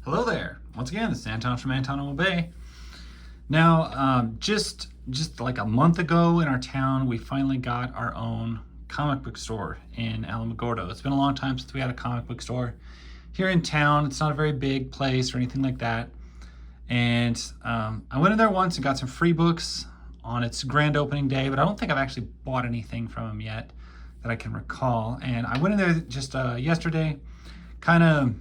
Hello there. Once again, this is Anton from Anton Bay. Now, just like a month ago in our town, we finally got our own comic book store in Alamogordo. It's been a long time since we had a comic book store here in town. It's not a very big place or anything like that. And I went in there once and got some free books on its grand opening day, but I don't think I've actually bought anything from them yet that I can recall. And I went in there just yesterday, kind of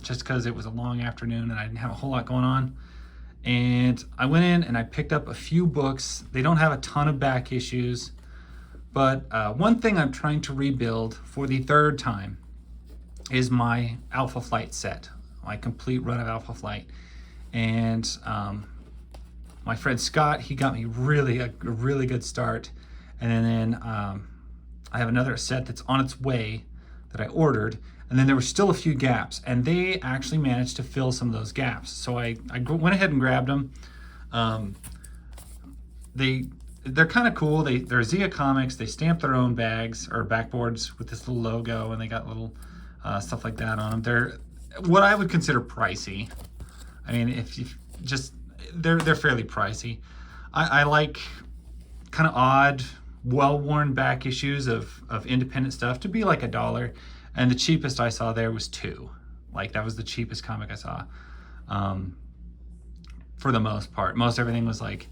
just because it was a long afternoon and I didn't have a whole lot going on. And I went in and I picked up a few books. They don't have a ton of back issues, but one thing I'm trying to rebuild for the third time is my Alpha Flight set, my complete run of Alpha Flight. And my friend Scott, he got me a really good start. And then I have another set that's on its way that I ordered. And then there were still a few gaps, and they actually managed to fill some of those gaps. So I went ahead and grabbed them. They're kind of cool. They're Zia Comics. They stamp their own bags or backboards with this little logo, and they got little stuff like that on them. They're what I would consider pricey. I mean, if you just they're fairly pricey. I like kind of odd, well-worn back issues of independent stuff to be like $1. And the cheapest I saw there was $2. Like, that was the cheapest comic I saw, for the most part. Most everything was like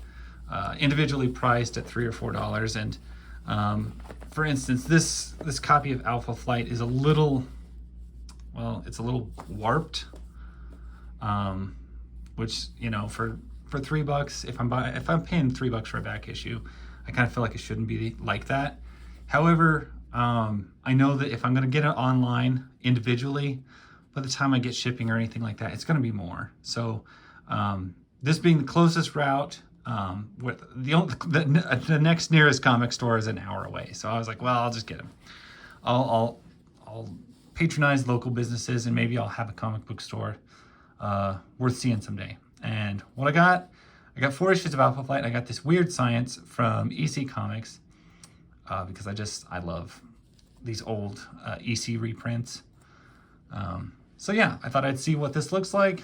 individually priced at $3 or $4. And for instance, this copy of Alpha Flight is a little, well, it's a little warped. Which, you know, for $3, if I'm paying $3 for a back issue, I kind of feel like it shouldn't be like that. However, I know that if I'm going to get it online individually, by the time I get shipping or anything like that, it's going to be more. So this being the closest route, with the next nearest comic store is an hour away. So I was like, well, I'll just get them. I'll patronize local businesses, and maybe I'll have a comic book store worth seeing someday. And what I got 4 issues of Alpha Flight. I got this Weird Science from EC Comics. Because I love these old EC reprints. So yeah, I thought I'd see what this looks like.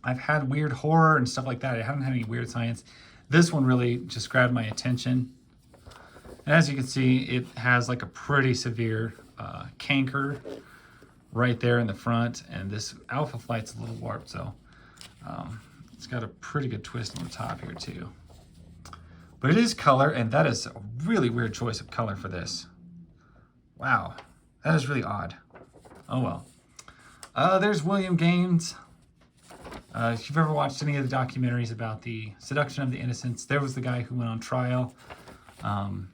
I've had weird horror and stuff like that. I haven't had any Weird Science. This one really just grabbed my attention. And as you can see, it has like a pretty severe canker right there in the front. And this Alpha Flight's a little warped, so it's got a pretty good twist on the top here too. But it is color, and that is a really weird choice of color for this. Wow, that is really odd. Oh well. There's William Gaines. If you've ever watched any of the documentaries about the seduction of the innocents, there was the guy who went on trial and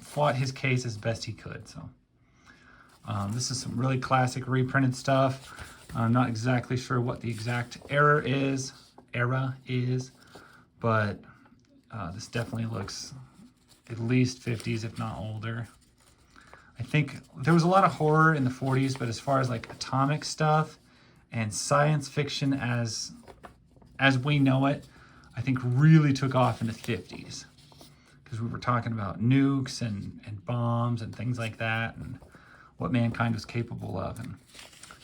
fought his case as best he could. So this is some really classic reprinted stuff. I'm not exactly sure what the exact era is, but this definitely looks at least 50s, if not older. I think there was a lot of horror in the 40s, but as far as like atomic stuff and science fiction as we know it, I think really took off in the 50s. Because we were talking about nukes and bombs and things like that, and what mankind was capable of. And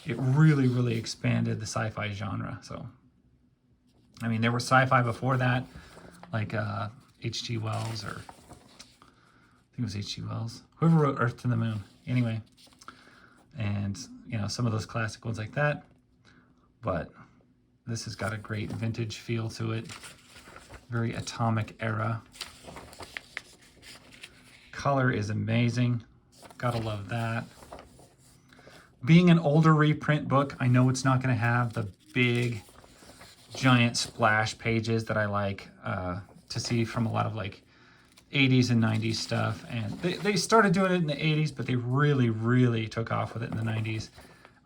it really expanded the sci-fi genre. So, I mean, there was sci-fi before that, like H.G. Wells, or I think it was H.G. Wells, whoever wrote Earth to the Moon. Anyway, and you know, some of those classic ones like that. But this has got a great vintage feel to it, very atomic era. Color is amazing, gotta love that. Being an older reprint book, I know it's not going to have the big giant splash pages that I like to see from a lot of like 80s and 90s stuff. And they started doing it in the 80s, but they really took off with it in the 90s.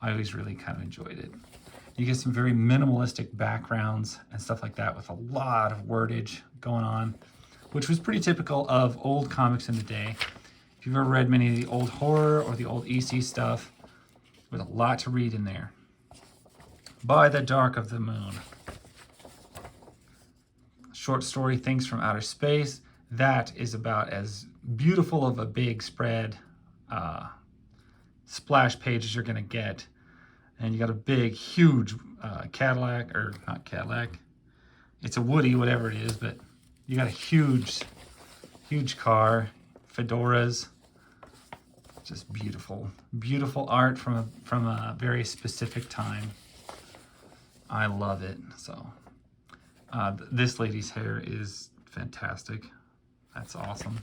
I always really kind of enjoyed it. You get some very minimalistic backgrounds and stuff like that with a lot of wordage going on, which was pretty typical of old comics in the day. If you've ever read many of the old horror or the old EC stuff, with a lot to read in there. By the Dark of the Moon. Short story, Things from Outer Space. That is about as beautiful of a big spread splash pages you're going to get. And you got a big, huge Cadillac, or not Cadillac. It's a Woody, whatever it is, but you got a huge, huge car, fedoras. Just beautiful, beautiful art from a very specific time. I love it. So this lady's hair is fantastic. That's awesome.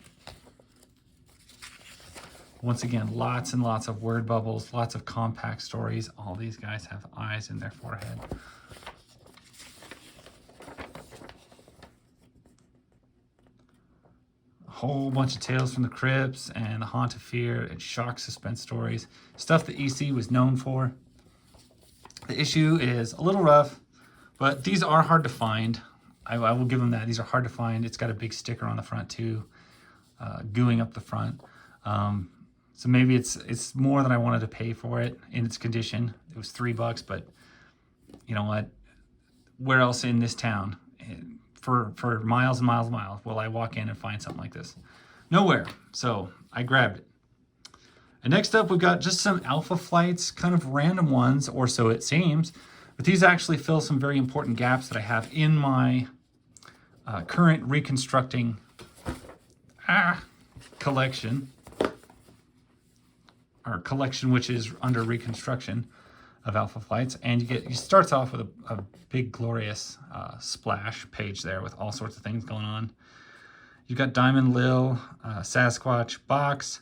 Once again, lots and lots of word bubbles, lots of compact stories. All these guys have eyes in their forehead. A whole bunch of Tales from the Crypts and The Haunt of Fear and shock suspense stories. Stuff that EC was known for. The issue is a little rough, but these are hard to find. I will give them that. These are hard to find. It's got a big sticker on the front too, gooing up the front. So maybe it's more than I wanted to pay for it in its condition. It was $3, but you know what? Where else in this town, for miles and miles and miles, will I walk in and find something like this? Nowhere. So I grabbed it. And next up, we've got just some Alpha Flights, kind of random ones, or so it seems. But these actually fill some very important gaps that I have in my current reconstructing collection. Or collection, which is under reconstruction of Alpha Flights. And it starts off with a big, glorious splash page there with all sorts of things going on. You've got Diamond Lil, Sasquatch, Box,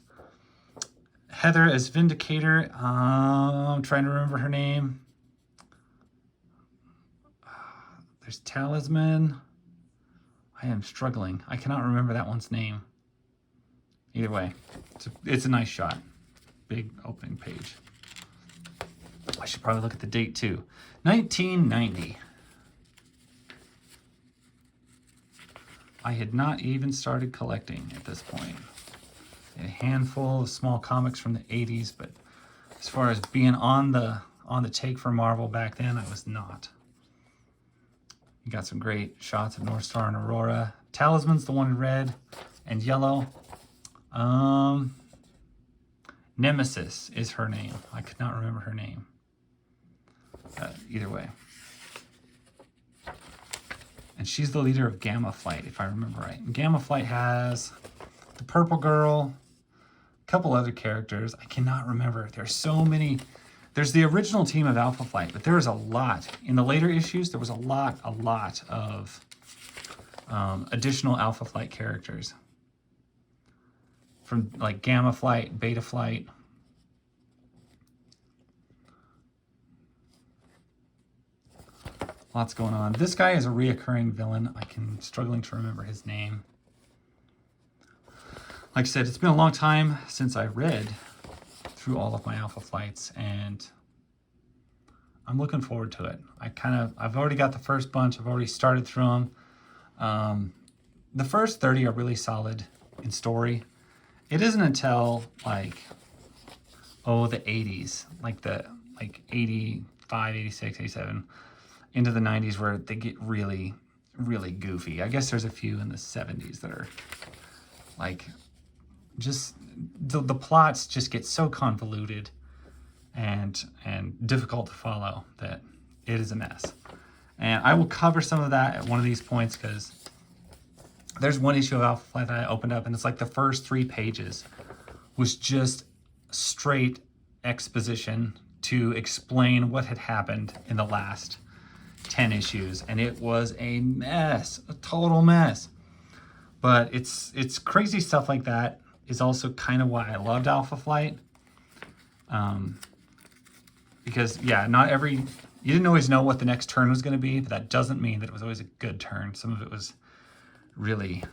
Heather as Vindicator. I'm trying to remember her name. There's Talisman. I am struggling. I cannot remember that one's name. Either way, it's a nice shot. Big opening page. I should probably look at the date too. 1990. I had not even started collecting at this point. A handful of small comics from the 80s, but as far as being on the take for Marvel back then, I was not. You got some great shots of North Star and Aurora. Talisman's the one in red and yellow. Nemesis is her name. I could not remember her name. Either way. And she's the leader of Gamma Flight, if I remember right. And Gamma Flight has the Purple Girl, a couple other characters. I cannot remember. There's so many. There's the original team of Alpha Flight, but there is a lot. In the later issues, there was a lot of additional Alpha Flight characters. From like Gamma Flight, Beta Flight. Lots going on. This guy is a reoccurring villain. I'm struggling to remember his name. Like I said, it's been a long time since I read through all of my Alpha Flights, and I'm looking forward to it. I've already got the first bunch. I've already started through them. The first 30 are really solid in story. It isn't until the 80s, like 85, 86, 87, into the 90s where they get really, really goofy. I guess there's a few in the 70s that are just the plots just get so convoluted and difficult to follow that it is a mess. And I will cover some of that at one of these points, because there's one issue of Alpha Flight that I opened up, and it's like the first 3 pages was just straight exposition to explain what had happened in the last 10 issues. And it was a mess, a total mess. But it's crazy stuff like that is also kind of why I loved Alpha Flight. Because, yeah, you didn't always know what the next turn was going to be, but that doesn't mean that it was always a good turn. Some of it was really,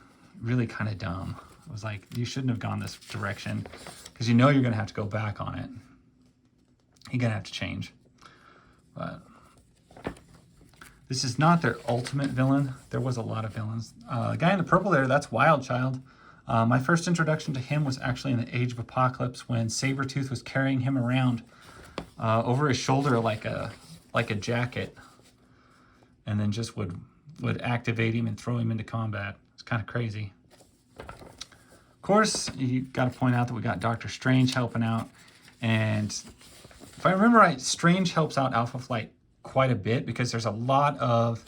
really kind of dumb. It was like, you shouldn't have gone this direction, because you know you're going to have to go back on it. You're going to have to change. But this is not their ultimate villain. There was a lot of villains. The guy in the purple there, that's Wild Child. My first introduction to him was actually in the Age of Apocalypse, when Sabretooth was carrying him around over his shoulder like a jacket, and then just would activate him and throw him into combat. It's kind of crazy. Of course, you got to point out that we got Doctor Strange helping out. And if I remember right, Strange helps out Alpha Flight quite a bit because there's a lot of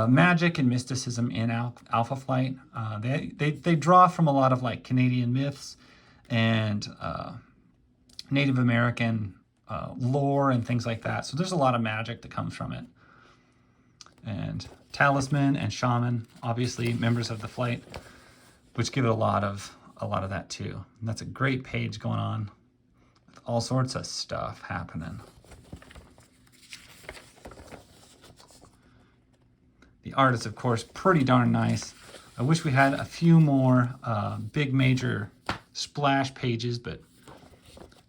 magic and mysticism in Alpha Flight. They draw from a lot of like Canadian myths and Native American lore and things like that. So there's a lot of magic that comes from it. And Talisman and Shaman, obviously members of the flight, which give it a lot of that too. And that's a great page going on with all sorts of stuff happening. The art is, of course, pretty darn nice. I wish we had a few more big major splash pages, but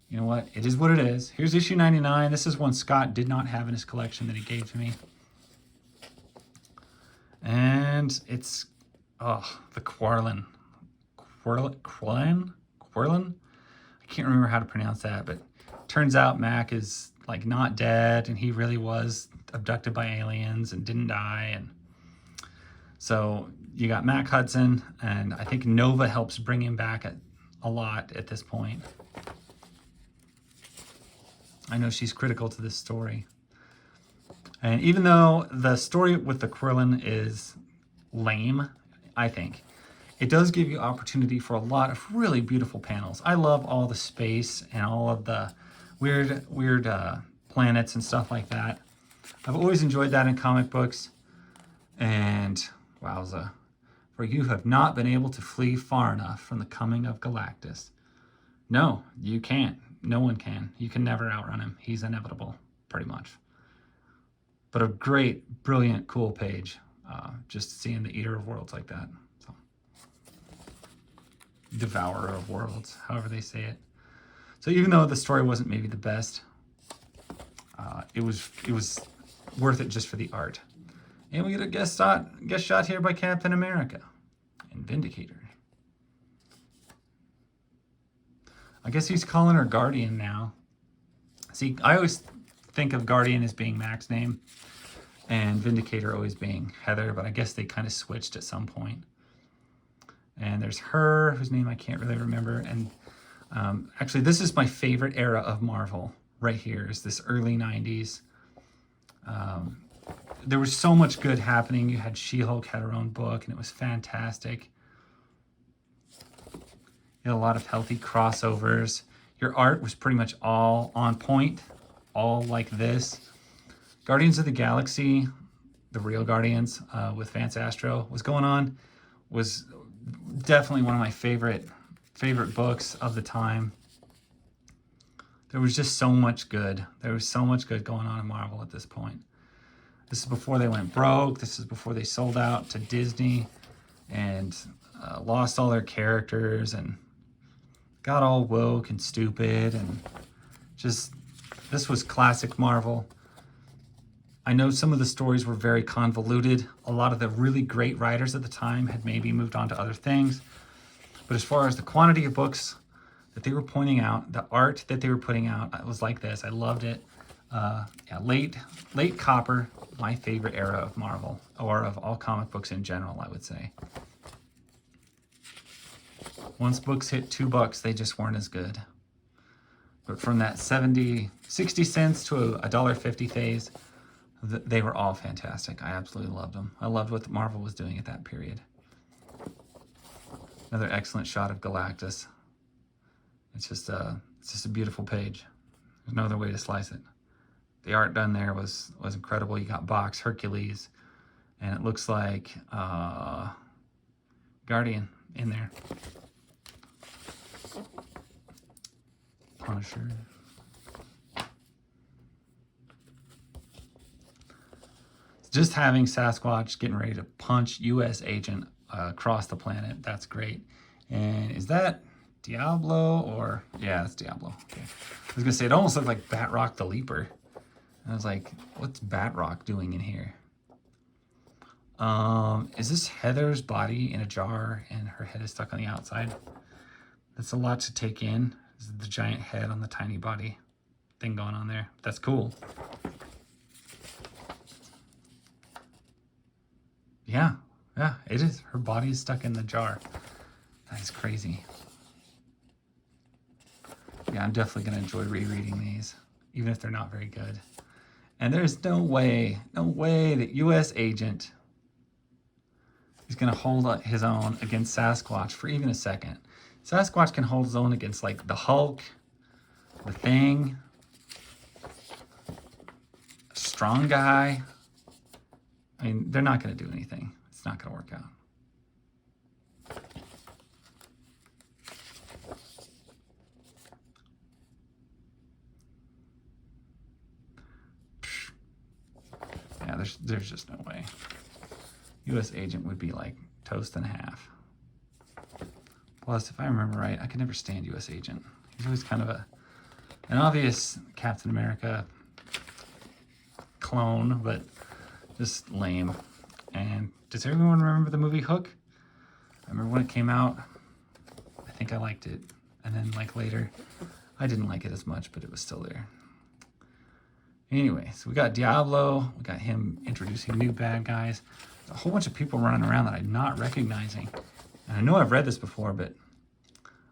you know what? It is what it is. Here's issue 99. This is one Scott did not have in his collection that he gave to me. And it's, the Quarlin. Quirlin? I can't remember how to pronounce that, but turns out Mac is like not dead, and he really was abducted by aliens and didn't die. And so you got Mac Hudson, and I think Nova helps bring him back a lot at this point. I know she's critical to this story. And even though the story with the Quirlin is lame, I think, it does give you opportunity for a lot of really beautiful panels. I love all the space and all of the weird planets and stuff like that. I've always enjoyed that in comic books. And wowza, for you have not been able to flee far enough from the coming of Galactus. No, you can't. No one can. You can never outrun him. He's inevitable, pretty much. But a great, brilliant, cool page. Just seeing the Eater of Worlds like that. So, Devourer of Worlds, however they say it. So even though the story wasn't maybe the best, it was worth it just for the art. And we get a guest shot here by Captain America and Vindicator. I guess he's calling her Guardian now. See, I always think of Guardian as being Mac's name and Vindicator always being Heather, but I guess they kind of switched at some point. And there's her, whose name I can't really remember. And actually, this is my favorite era of Marvel right here, is this early 90s. There was so much good happening. You had She-Hulk had her own book, and it was fantastic. You had a lot of healthy crossovers. Your art was pretty much all on point, all like this. Guardians of the Galaxy, the real Guardians with Vance Astro was going on, was definitely one of my favorite books of the time. There was just so much good. There was so much good going on in Marvel at this point. This is before they went broke. This is before they sold out to Disney and lost all their characters and got all woke and stupid, and just, this was classic Marvel. I know some of the stories were very convoluted. A lot of the really great writers at the time had maybe moved on to other things. But as far as the quantity of books that they were pointing out, the art that they were putting out, it was like this. I loved it. Yeah, late Copper, my favorite era of Marvel, or of all comic books in general, I would say. Once books hit $2, they just weren't as good. But from that 60 cents to a $1.50 phase, they were all fantastic. I absolutely loved them. I loved what Marvel was doing at that period. Another excellent shot of Galactus. It's just a beautiful page. There's no other way to slice it. The art done there was incredible. You got Box, Hercules, and it looks like Guardian in there. Punisher. Just having Sasquatch getting ready to punch U.S. agent across the planet, that's great. And is that Diablo or... Yeah, that's Diablo. Okay. I was going to say, it almost looked like Batroc the Leaper. And I was like, what's Batroc doing in here? Is this Heather's body in a jar and her head is stuck on the outside? That's a lot to take in. This is the giant head on the tiny body thing going on there. That's cool. Yeah, it is. Her body is stuck in the jar. That is crazy. Yeah, Yeah, I'm definitely going to enjoy rereading these, even if they're not very good. And there's no way that U.S. Agent is going to hold his own against Sasquatch for even a second. Sasquatch can hold his own against, like, the Hulk, the Thing, a Strong Guy. I mean, they're not going to do anything. It's not going to work out. Yeah, there's just no way. U.S. Agent would be like toast and a half. Plus, if I remember right, I could never stand U.S. Agent. He's always kind of an obvious Captain America clone, but just lame. And does everyone remember the movie Hook? I remember when it came out, I think I liked it. And then, like, later, I didn't like it as much, but it was still there. Anyway, so we got Diablo. We got him introducing new bad guys. There's a whole bunch of people running around that I'm not recognizing. And I know I've read this before, but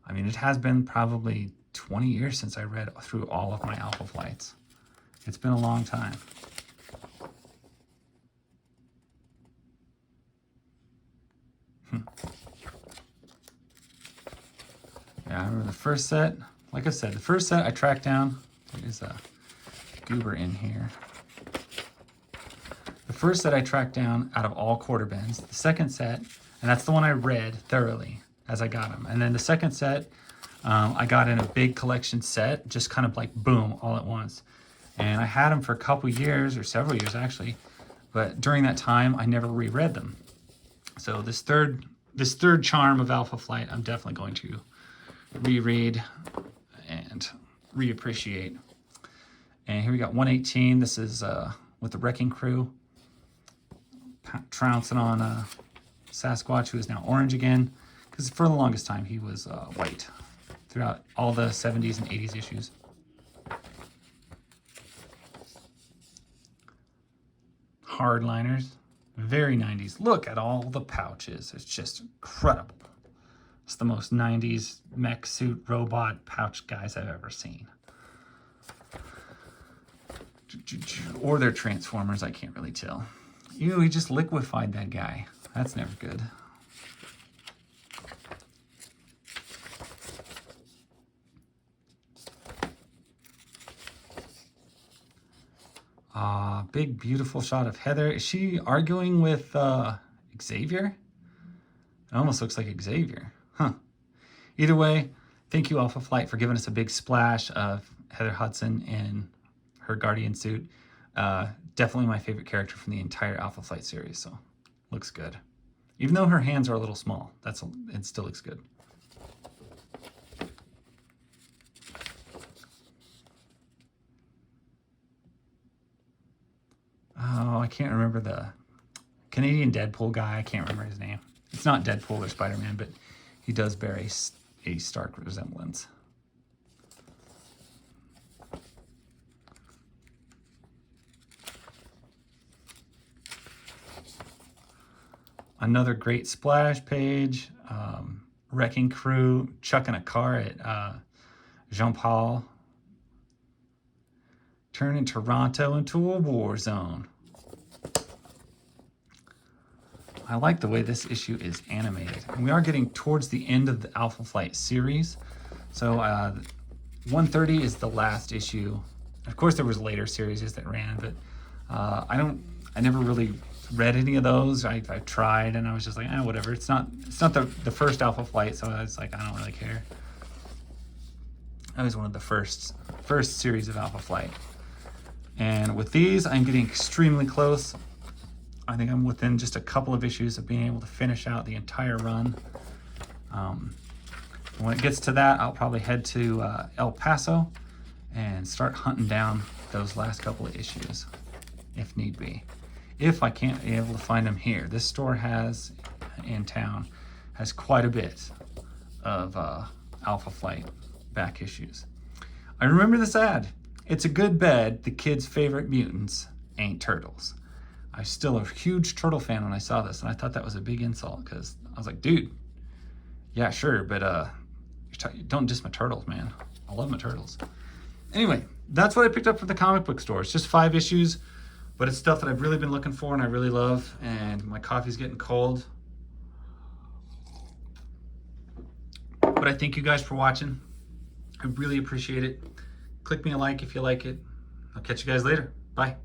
I mean, it has been probably 20 years since I read through all of my Alpha Flights. It's been a long time. Yeah, I remember the first set. Like I said, the first set I tracked down. There's a goober in here. The first set I tracked down out of all quarter bins. The second set, and that's the one I read thoroughly as I got them. And then the second set, I got in a big collection set, just kind of like boom, all at once. And I had them for a couple years, or several years actually, but during that time, I never reread them. So this third charm of Alpha Flight, I'm definitely going to reread and reappreciate. And here we got 118. This is with the Wrecking Crew trouncing on Sasquatch, who is now orange again, because for the longest time he was white throughout all the 70s and 80s issues. Hardliners, very 90s. Look at all the pouches. It's just incredible. It's the most 90s mech suit robot pouch guys I've ever seen. Or they're Transformers, I can't really tell. Ew, he just liquefied that guy. That's never good. Big, beautiful shot of Heather. Is she arguing with Xavier? It almost looks like Xavier. Huh. Either way, thank you, Alpha Flight, for giving us a big splash of Heather Hudson in her Guardian suit. Definitely my favorite character from the entire Alpha Flight series, so looks good. Even though her hands are a little small, it still looks good. Oh, I can't remember the Canadian Deadpool guy. I can't remember his name. It's not Deadpool or Spider-Man, but he does bear a stark resemblance. Another great splash page. Wrecking Crew chucking a car at Jean-Paul. Turning Toronto into a war zone. I like the way this issue is animated. And we are getting towards the end of the Alpha Flight series. So 130 is the last issue. Of course, there was later series that ran, but I never really read any of those. I tried, and I was just like, whatever. It's not the first Alpha Flight, so I was like, I don't really care. That was one of the first series of Alpha Flight. And with these, I'm getting extremely close. I think I'm within just a couple of issues of being able to finish out the entire run. When it gets to that, I'll probably head to El Paso and start hunting down those last couple of issues, if need be. If I can't be able to find them here. This store in town has quite a bit of Alpha Flight back issues. I remember this ad. It's a good bet the kids' favorite mutants ain't turtles. I was still a huge turtle fan when I saw this, and I thought that was a big insult, because I was like, dude, yeah, sure, but don't diss my turtles, man. I love my turtles. Anyway, that's what I picked up from the comic book store. It's just 5 issues, but it's stuff that I've really been looking for and I really love, and my coffee's getting cold. But I thank you guys for watching. I really appreciate it. Click me a like if you like it. I'll catch you guys later. Bye.